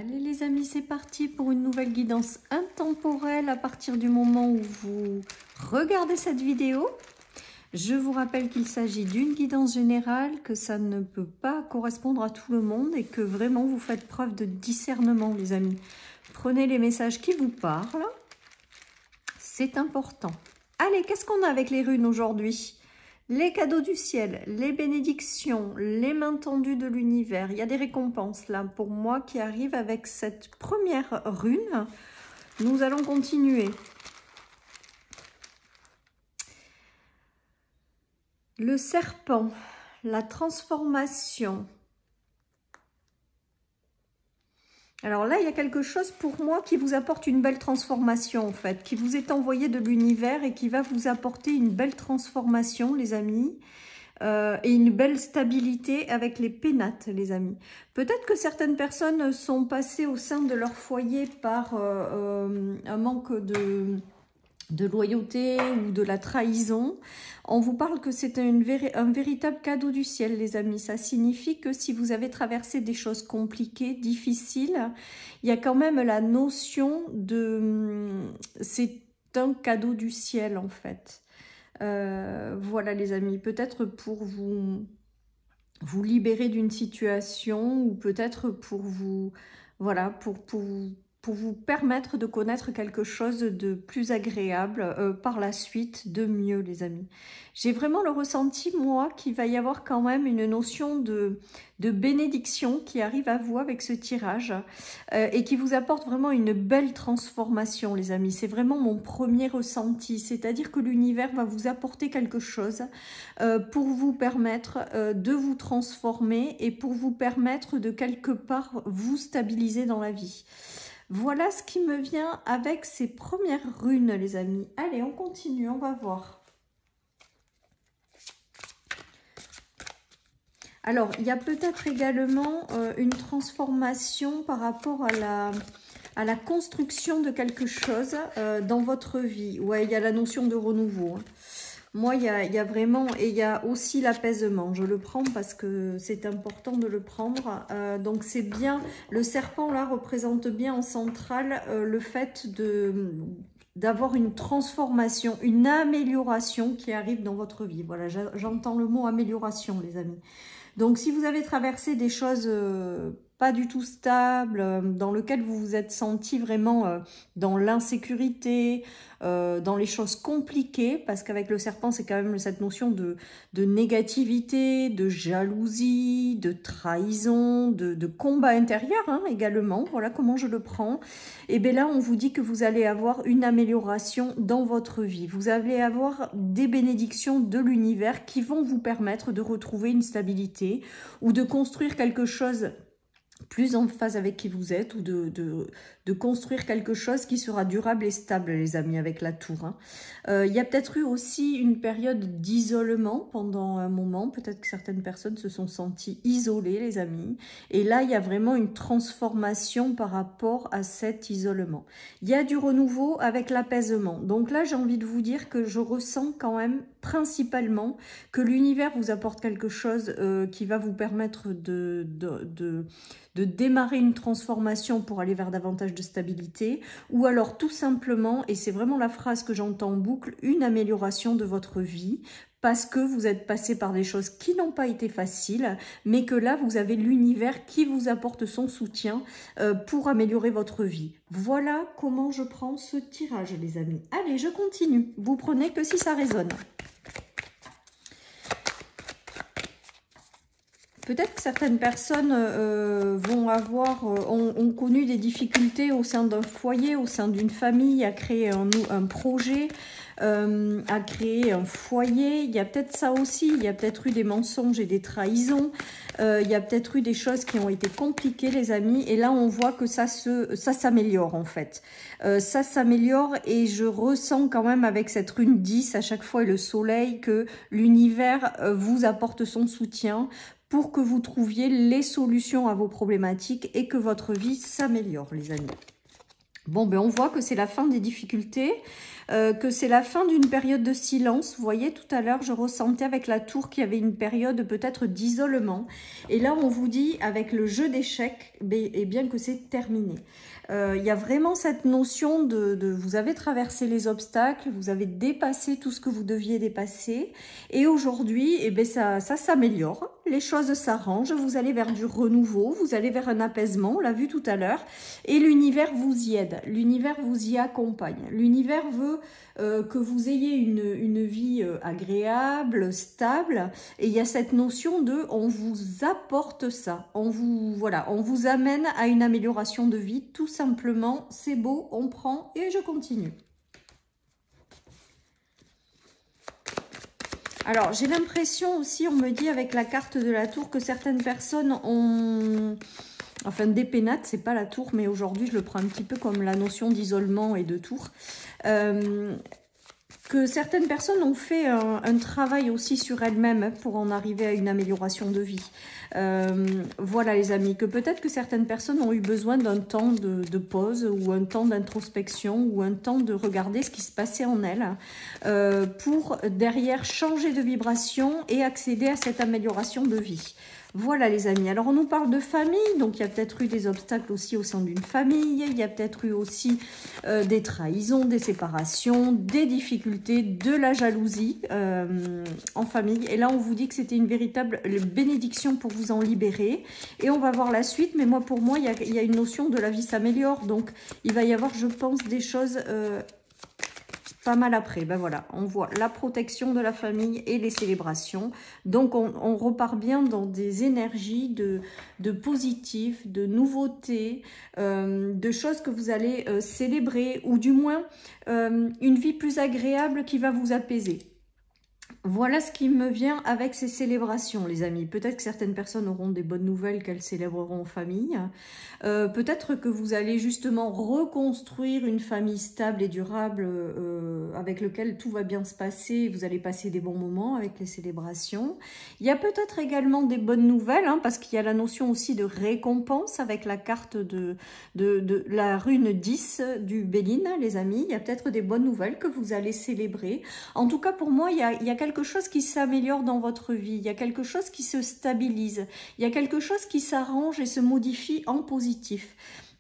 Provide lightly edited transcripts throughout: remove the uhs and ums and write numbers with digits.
Allez les amis, c'est parti pour une nouvelle guidance intemporelle à partir du moment où vous regardez cette vidéo. Je vous rappelle qu'il s'agit d'une guidance générale, que ça ne peut pas correspondre à tout le monde et que vraiment vous faites preuve de discernement les amis. Prenez les messages qui vous parlent, c'est important. Allez, qu'est-ce qu'on a avec les runes aujourd'hui ? Les cadeaux du ciel, les bénédictions, les mains tendues de l'univers. Il y a des récompenses là pour moi qui arrivent avec cette première rune. Nous allons continuer. Le serpent, la transformation. Alors là, il y a quelque chose pour moi qui vous apporte une belle transformation en fait, qui vous est envoyé de l'univers et qui va vous apporter une belle transformation les amis, et une belle stabilité avec les pénates les amis. Peut-être que certaines personnes sont passées au sein de leur foyer par un manque de loyauté ou de la trahison. On vous parle que c'est un véritable cadeau du ciel, les amis. Ça signifie que si vous avez traversé des choses compliquées, difficiles, il y a quand même la notion de... C'est un cadeau du ciel, en fait. Voilà, les amis. Peut-être pour vous libérer d'une situation ou peut-être pour vous... Voilà, pour vous permettre de connaître quelque chose de plus agréable par la suite, de mieux les amis. J'ai vraiment le ressenti, moi, qu'il va y avoir quand même une notion de bénédiction qui arrive à vous avec ce tirage et qui vous apporte vraiment une belle transformation les amis. C'est vraiment mon premier ressenti, c'est-à-dire que l'univers va vous apporter quelque chose pour vous permettre de vous transformer et pour vous permettre de quelque part vous stabiliser dans la vie. Voilà ce qui me vient avec ces premières runes, les amis. Allez, on continue, on va voir. Alors, il y a peut-être également une transformation par rapport à la construction de quelque chose dans votre vie. Ouais, il y a la notion de renouveau. Hein. Moi, il y a vraiment, et il y a aussi l'apaisement. Je le prends parce que c'est important de le prendre. Donc, c'est bien, le serpent, là, représente bien en centrale le fait d'avoir une transformation, une amélioration qui arrive dans votre vie. Voilà, j'entends le mot amélioration, les amis. Donc, si vous avez traversé des choses pas du tout stables, dans lesquelles vous vous êtes senti vraiment dans l'insécurité, dans les choses compliquées, parce qu'avec le serpent, c'est quand même cette notion de négativité, de jalousie, de trahison, de combat intérieur hein, également. Voilà comment je le prends. Et bien là, on vous dit que vous allez avoir une amélioration dans votre vie. Vous allez avoir des bénédictions de l'univers qui vont vous permettre de retrouver une stabilité ou de construire quelque chose plus en phase avec qui vous êtes ou de construire quelque chose qui sera durable et stable, les amis, avec la tour. Hein. Il y a peut-être eu aussi une période d'isolement pendant un moment. Peut-être que certaines personnes se sont senties isolées, les amis. Et là, il y a vraiment une transformation par rapport à cet isolement. Il y a du renouveau avec l'apaisement. Donc là, j'ai envie de vous dire que je ressens quand même principalement que l'univers vous apporte quelque chose qui va vous permettre de démarrer une transformation pour aller vers davantage de stabilité, ou alors tout simplement, et c'est vraiment la phrase que j'entends en boucle, une amélioration de votre vie, parce que vous êtes passé par des choses qui n'ont pas été faciles, mais que là, vous avez l'univers qui vous apporte son soutien pour améliorer votre vie. Voilà comment je prends ce tirage, les amis. Allez, je continue. Vous prenez que si ça résonne. Peut-être que certaines personnes ont connu des difficultés au sein d'un foyer, au sein d'une famille, à créer un projet, à créer un foyer. Il y a peut-être ça aussi, il y a peut-être eu des mensonges et des trahisons. Il y a peut-être eu des choses qui ont été compliquées, les amis. Et là, on voit que ça s'améliore, en fait. Ça s'améliore et je ressens quand même avec cette rune 10 à chaque fois et le soleil que l'univers vous apporte son soutien pour que vous trouviez les solutions à vos problématiques et que votre vie s'améliore, les amis. Bon, ben on voit que c'est la fin des difficultés, que c'est la fin d'une période de silence. Vous voyez, tout à l'heure, je ressentais avec la tour qu'il y avait une période peut-être d'isolement. Et là, on vous dit, avec le jeu d'échecs, eh bien que c'est terminé. Il y a vraiment cette notion de vous avez traversé les obstacles, vous avez dépassé tout ce que vous deviez dépasser. Et aujourd'hui, eh bien ça s'améliore, les choses s'arrangent, vous allez vers du renouveau, vous allez vers un apaisement, on l'a vu tout à l'heure. Et l'univers vous y aide, l'univers vous y accompagne. L'univers veut que vous ayez une vie agréable, stable. Et il y a cette notion de on vous apporte ça, on vous amène à une amélioration de vie, tout simplement. C'est beau, on prend et je continue. Alors, j'ai l'impression aussi, on me dit avec la carte de la tour, que certaines personnes ont... Enfin, des pénates, c'est pas la tour, mais aujourd'hui, je le prends un petit peu comme la notion d'isolement et de tour. Que certaines personnes ont fait un travail aussi sur elles-mêmes pour en arriver à une amélioration de vie. Voilà les amis, que peut-être que certaines personnes ont eu besoin d'un temps de pause ou un temps d'introspection ou un temps de regarder ce qui se passait en elles pour derrière changer de vibration et accéder à cette amélioration de vie. Voilà les amis, alors on nous parle de famille, donc il y a peut-être eu des obstacles aussi au sein d'une famille, il y a peut-être eu aussi des trahisons, des séparations, des difficultés, de la jalousie en famille. Et là on vous dit que c'était une véritable bénédiction pour vous en libérer. Et on va voir la suite, mais moi pour moi il y a une notion de la vie s'améliore, donc il va y avoir je pense des choses... pas mal après, ben voilà, on voit la protection de la famille et les célébrations. Donc, on repart bien dans des énergies de positif, de nouveautés, de choses que vous allez célébrer, ou du moins une vie plus agréable qui va vous apaiser. Voilà ce qui me vient avec ces célébrations, les amis. Peut-être que certaines personnes auront des bonnes nouvelles qu'elles célébreront en famille. Peut-être que vous allez justement reconstruire une famille stable et durable avec laquelle tout va bien se passer. Vous allez passer des bons moments avec les célébrations. Il y a peut-être également des bonnes nouvelles, hein, parce qu'il y a la notion aussi de récompense avec la carte de la rune 10 du Béline, les amis. Il y a peut-être des bonnes nouvelles que vous allez célébrer. En tout cas, pour moi, il y a quelque chose qui s'améliore dans votre vie, il y a quelque chose qui se stabilise, il y a quelque chose qui s'arrange et se modifie en positif.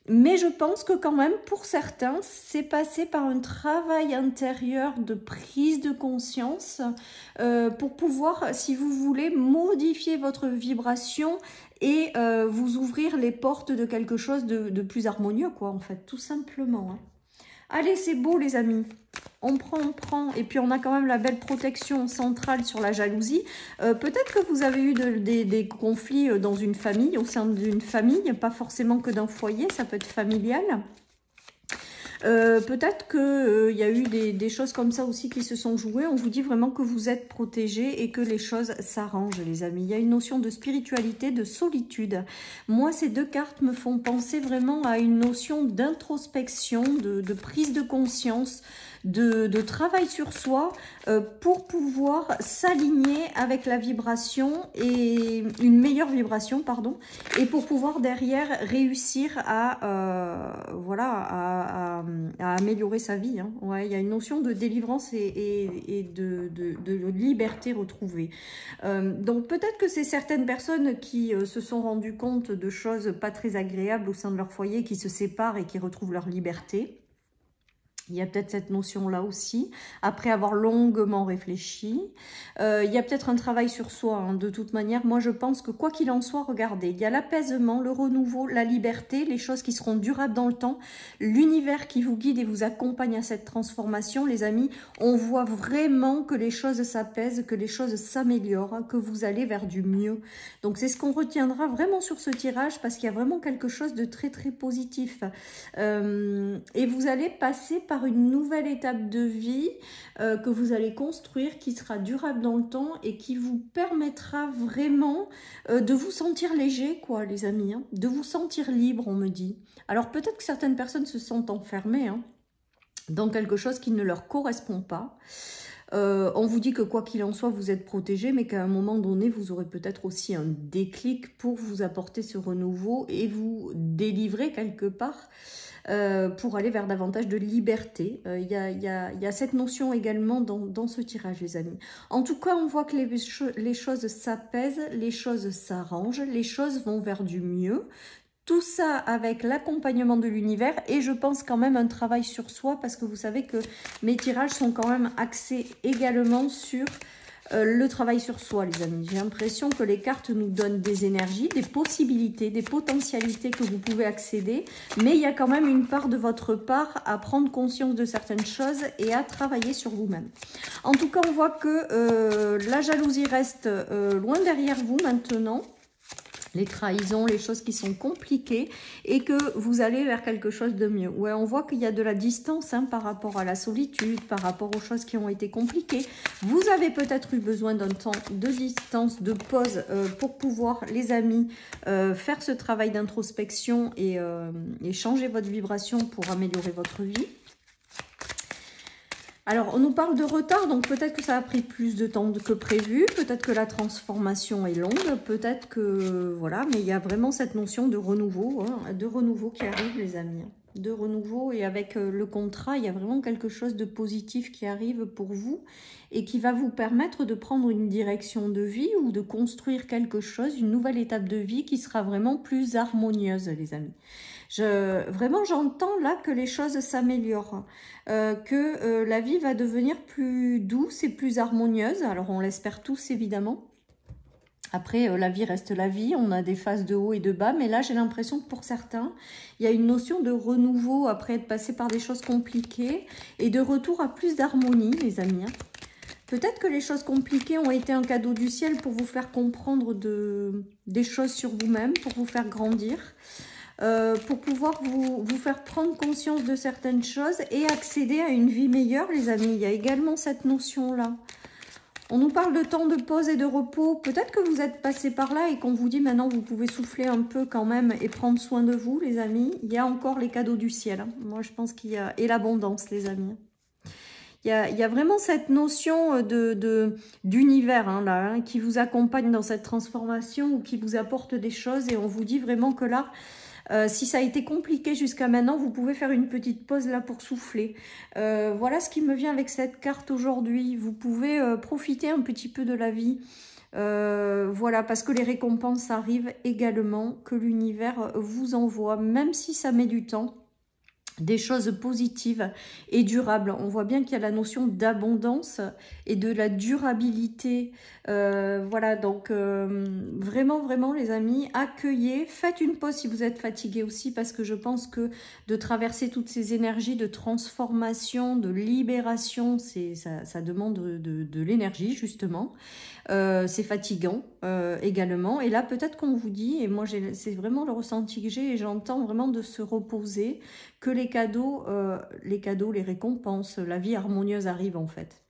Mais je pense que quand même, pour certains, c'est passé par un travail intérieur de prise de conscience pour pouvoir, si vous voulez, modifier votre vibration et vous ouvrir les portes de quelque chose de plus harmonieux, quoi, en fait, tout simplement. Hein. Allez, c'est beau, les amis. On prend. Et puis, on a quand même la belle protection centrale sur la jalousie. Peut-être que vous avez eu des conflits dans une famille, au sein d'une famille, pas forcément que d'un foyer, ça peut être familial. Peut-être qu'il y a eu des choses comme ça aussi qui se sont jouées. On vous dit vraiment que vous êtes protégés et que les choses s'arrangent, les amis. Il y a une notion de spiritualité, de solitude. Moi, ces deux cartes me font penser vraiment à une notion d'introspection, de prise de conscience, de travail sur soi pour pouvoir s'aligner avec la vibration et une meilleure vibration, pardon, et pour pouvoir derrière réussir à améliorer sa vie. Hein. Ouais, il y a une notion de délivrance et de liberté retrouvée. Donc peut-être que c'est certaines personnes qui se sont rendues compte de choses pas très agréables au sein de leur foyer, qui se séparent et qui retrouvent leur liberté. Il y a peut-être cette notion-là aussi, après avoir longuement réfléchi. Il y a peut-être un travail sur soi, hein, de toute manière. Moi, je pense que quoi qu'il en soit, regardez, il y a l'apaisement, le renouveau, la liberté, les choses qui seront durables dans le temps, l'univers qui vous guide et vous accompagne à cette transformation, les amis. On voit vraiment que les choses s'apaisent, que les choses s'améliorent, hein, que vous allez vers du mieux. Donc, c'est ce qu'on retiendra vraiment sur ce tirage, parce qu'il y a vraiment quelque chose de très, très positif. Et vous allez passer par une nouvelle étape de vie que vous allez construire, qui sera durable dans le temps et qui vous permettra vraiment de vous sentir léger, quoi, les amis, hein, de vous sentir libre, on me dit. Alors peut-être que certaines personnes se sentent enfermées hein, dans quelque chose qui ne leur correspond pas. On vous dit que quoi qu'il en soit, vous êtes protégé, mais qu'à un moment donné, vous aurez peut-être aussi un déclic pour vous apporter ce renouveau et vous délivrer quelque part pour aller vers davantage de liberté. Il y a cette notion également dans ce tirage, les amis. En tout cas, on voit que les choses s'apaisent, les choses s'arrangent, les choses vont vers du mieux. Tout ça avec l'accompagnement de l'univers et je pense quand même un travail sur soi parce que vous savez que mes tirages sont quand même axés également sur le travail sur soi, les amis. J'ai l'impression que les cartes nous donnent des énergies, des possibilités, des potentialités que vous pouvez accéder, mais il y a quand même une part de votre part à prendre conscience de certaines choses et à travailler sur vous-même. En tout cas, on voit que la jalousie reste loin derrière vous maintenant. Les trahisons, les choses qui sont compliquées et que vous allez vers quelque chose de mieux. Ouais, on voit qu'il y a de la distance par rapport à la solitude, par rapport aux choses qui ont été compliquées. Vous avez peut-être eu besoin d'un temps de distance, de pause pour pouvoir, les amis, faire ce travail d'introspection et changer votre vibration pour améliorer votre vie. Alors, on nous parle de retard, donc peut-être que ça a pris plus de temps que prévu, peut-être que la transformation est longue, peut-être que, voilà, mais il y a vraiment cette notion de renouveau qui arrive, les amis. De renouveau, et avec le contrat, il y a vraiment quelque chose de positif qui arrive pour vous et qui va vous permettre de prendre une direction de vie ou de construire quelque chose, une nouvelle étape de vie qui sera vraiment plus harmonieuse, les amis. Vraiment, j'entends là que les choses s'améliorent, que la vie va devenir plus douce et plus harmonieuse. Alors, on l'espère tous, évidemment. Après, la vie reste la vie, on a des phases de haut et de bas, mais là, j'ai l'impression que pour certains, il y a une notion de renouveau après être passé par des choses compliquées et de retour à plus d'harmonie, les amis. Peut-être que les choses compliquées ont été un cadeau du ciel pour vous faire comprendre des choses sur vous-même, pour vous faire grandir. Pour pouvoir vous faire prendre conscience de certaines choses et accéder à une vie meilleure, les amis. Il y a également cette notion-là. On nous parle de temps de pause et de repos. Peut-être que vous êtes passé par là et qu'on vous dit maintenant vous pouvez souffler un peu quand même et prendre soin de vous, les amis. Il y a encore les cadeaux du ciel. Moi, je pense qu'il y a... Et l'abondance, les amis. Il y a vraiment cette notion d'univers là, qui vous accompagne dans cette transformation ou qui vous apporte des choses. Et on vous dit vraiment que là... si ça a été compliqué jusqu'à maintenant, vous pouvez faire une petite pause là pour souffler. Voilà ce qui me vient avec cette carte aujourd'hui. Vous pouvez profiter un petit peu de la vie. Voilà, parce que les récompenses arrivent également, que l'univers vous envoie, même si ça met du temps. Des choses positives et durables. On voit bien qu'il y a la notion d'abondance et de la durabilité. Voilà, donc vraiment les amis, accueillez, faites une pause si vous êtes fatigué aussi, parce que je pense que de traverser toutes ces énergies de transformation, de libération, ça demande de l'énergie justement. C'est fatigant également, et là peut-être qu'on vous dit, et moi c'est vraiment le ressenti que j'ai, et j'entends vraiment de se reposer, que les cadeaux, les récompenses, la vie harmonieuse arrive en fait.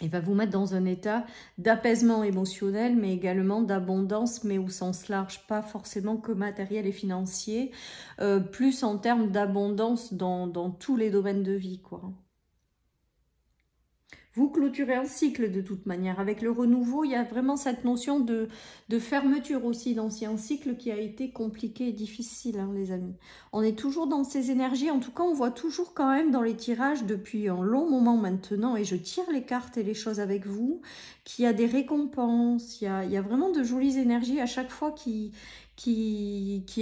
Il va vous mettre dans un état d'apaisement émotionnel, mais également d'abondance, mais au sens large, pas forcément que matériel et financier, plus en termes d'abondance dans tous les domaines de vie, quoi. Vous clôturez un cycle de toute manière. Avec le renouveau, il y a vraiment cette notion de fermeture aussi d'ancien cycle qui a été compliqué et difficile, hein, les amis. On est toujours dans ces énergies. En tout cas, on voit toujours quand même dans les tirages depuis un long moment maintenant, et je tire les cartes et les choses avec vous, qu'il y a des récompenses. Il y a vraiment de jolies énergies à chaque fois qui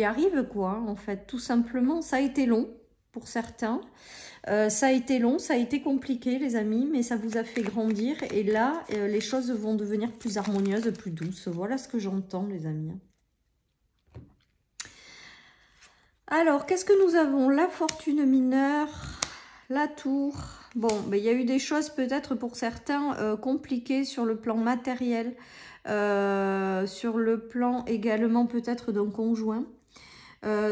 arrivent, quoi, en fait. Tout simplement, ça a été long pour certains. Ça a été long, ça a été compliqué, les amis, mais ça vous a fait grandir. Et là, les choses vont devenir plus harmonieuses, plus douces. Voilà ce que j'entends, les amis. Alors, qu'est-ce que nous avons? La fortune mineure, la tour. Bon, ben, il y a eu des choses peut-être pour certains compliquées sur le plan matériel, sur le plan également peut-être d'un conjoint,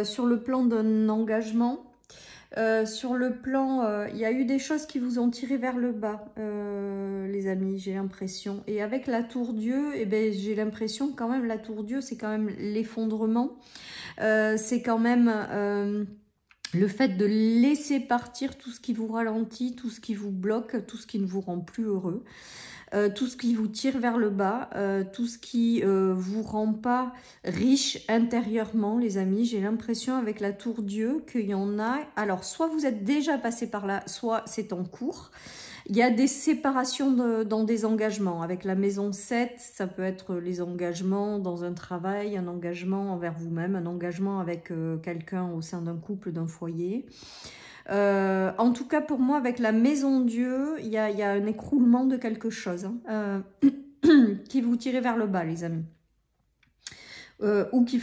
sur le plan d'un engagement. Sur le plan, il y a eu des choses qui vous ont tiré vers le bas, les amis, j'ai l'impression. Et avec la tour Dieu, eh ben, j'ai l'impression quand même, la tour Dieu, c'est quand même l'effondrement. C'est quand même Le fait de laisser partir tout ce qui vous ralentit, tout ce qui vous bloque, tout ce qui ne vous rend plus heureux, tout ce qui vous tire vers le bas, tout ce qui vous rend pas riche intérieurement, les amis. J'ai l'impression avec la tour Dieu qu'il y en a. Alors, soit vous êtes déjà passé par là, soit c'est en cours. Il y a des séparations dans des engagements. Avec la maison 7, ça peut être les engagements dans un travail, un engagement envers vous-même, un engagement avec quelqu'un au sein d'un couple, d'un foyer. En tout cas, pour moi, avec la maison Dieu, il y a un écroulement de quelque chose qui vous tirait vers le bas, les amis. Ou qui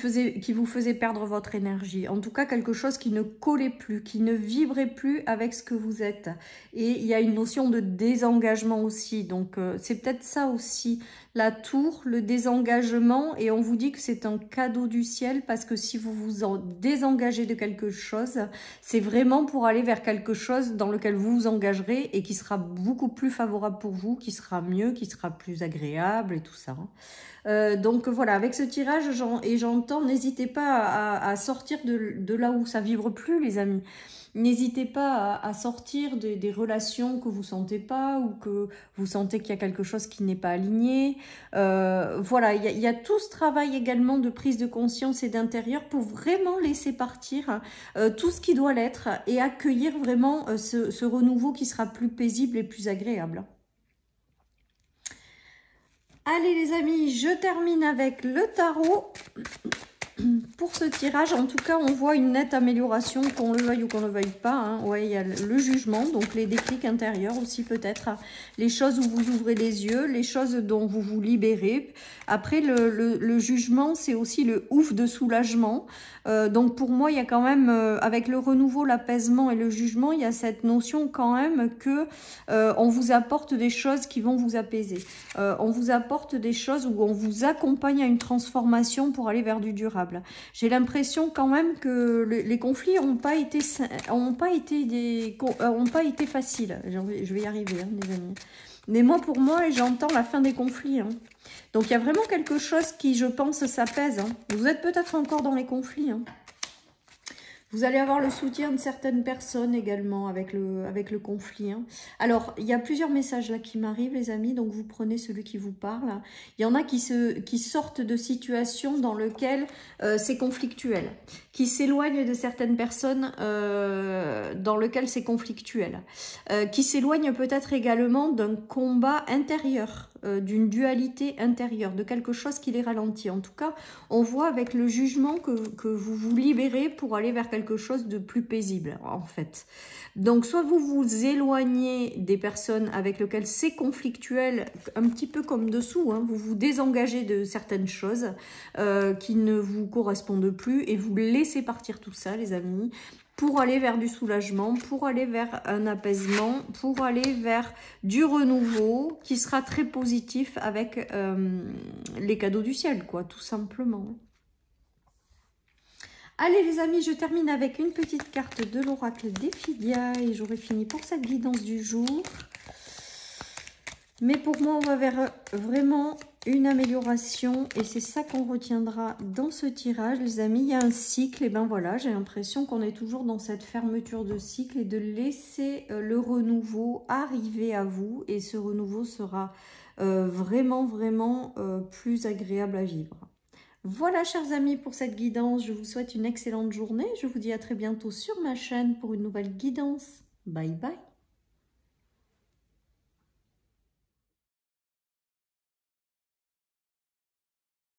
vous faisait perdre votre énergie. En tout cas, quelque chose qui ne collait plus, qui ne vibrait plus avec ce que vous êtes. Et il y a une notion de désengagement aussi. Donc, c'est peut-être ça aussi, la tour, le désengagement. Et on vous dit que c'est un cadeau du ciel parce que si vous vous en désengagez de quelque chose, c'est vraiment pour aller vers quelque chose dans lequel vous vous engagerez et qui sera beaucoup plus favorable pour vous, qui sera mieux, qui sera plus agréable et tout ça. Donc voilà, avec ce tirage, j'entends, n'hésitez pas à sortir de là où ça vibre plus, les amis. N'hésitez pas à sortir des relations que vous sentez pas ou que vous sentez qu'il y a quelque chose qui n'est pas aligné. Voilà, il y a tout ce travail également de prise de conscience et d'intérieur pour vraiment laisser partir tout ce qui doit l'être et accueillir vraiment ce renouveau qui sera plus paisible et plus agréable. Allez les amis, je termine avec le tarot. Pour ce tirage, en tout cas, on voit une nette amélioration, qu'on le veuille ou qu'on ne le veuille pas. Hein. Ouais, il y a le jugement, donc les déclics intérieurs aussi peut-être. Les choses où vous ouvrez les yeux, les choses dont vous vous libérez. Après, le jugement, c'est aussi le ouf de soulagement. Donc pour moi, il y a quand même, avec le renouveau, l'apaisement et le jugement, il y a cette notion quand même que on vous apporte des choses qui vont vous apaiser. On vous apporte des choses où on vous accompagne à une transformation pour aller vers du durable. J'ai l'impression quand même que les conflits n'ont pas été faciles. Je vais y arriver, hein, les amis. Mais moi, pour moi, j'entends la fin des conflits. Hein. Donc, il y a vraiment quelque chose qui, je pense, s'apaise. Hein. Vous êtes peut-être encore dans les conflits. Hein. Vous allez avoir le soutien de certaines personnes également avec le conflit. Hein. Alors, il y a plusieurs messages là qui m'arrivent, les amis, donc vous prenez celui qui vous parle. Il y en a qui sortent de situations dans lesquelles c'est conflictuel, qui s'éloignent de certaines personnes dans lesquelles c'est conflictuel, qui s'éloignent peut-être également d'un combat intérieur, d'une dualité intérieure, de quelque chose qui les ralentit. En tout cas, on voit avec le jugement que vous vous libérez pour aller vers quelque chose de plus paisible, en fait. Donc, soit vous vous éloignez des personnes avec lesquelles c'est conflictuel, un petit peu comme dessous, hein, vous vous désengagez de certaines choses qui ne vous correspondent plus et vous laissez partir tout ça, les amis, pour aller vers du soulagement, pour aller vers un apaisement, pour aller vers du renouveau qui sera très positif avec les cadeaux du ciel, quoi, tout simplement. Allez les amis, je termine avec une petite carte de l'oracle d'Ephidia et j'aurai fini pour cette guidance du jour. Mais pour moi, on va vers vraiment une amélioration et c'est ça qu'on retiendra dans ce tirage, les amis. Il y a un cycle et ben voilà, j'ai l'impression qu'on est toujours dans cette fermeture de cycle et de laisser le renouveau arriver à vous et ce renouveau sera vraiment plus agréable à vivre. Voilà, chers amis, pour cette guidance. Je vous souhaite une excellente journée. Je vous dis à très bientôt sur ma chaîne pour une nouvelle guidance. Bye bye.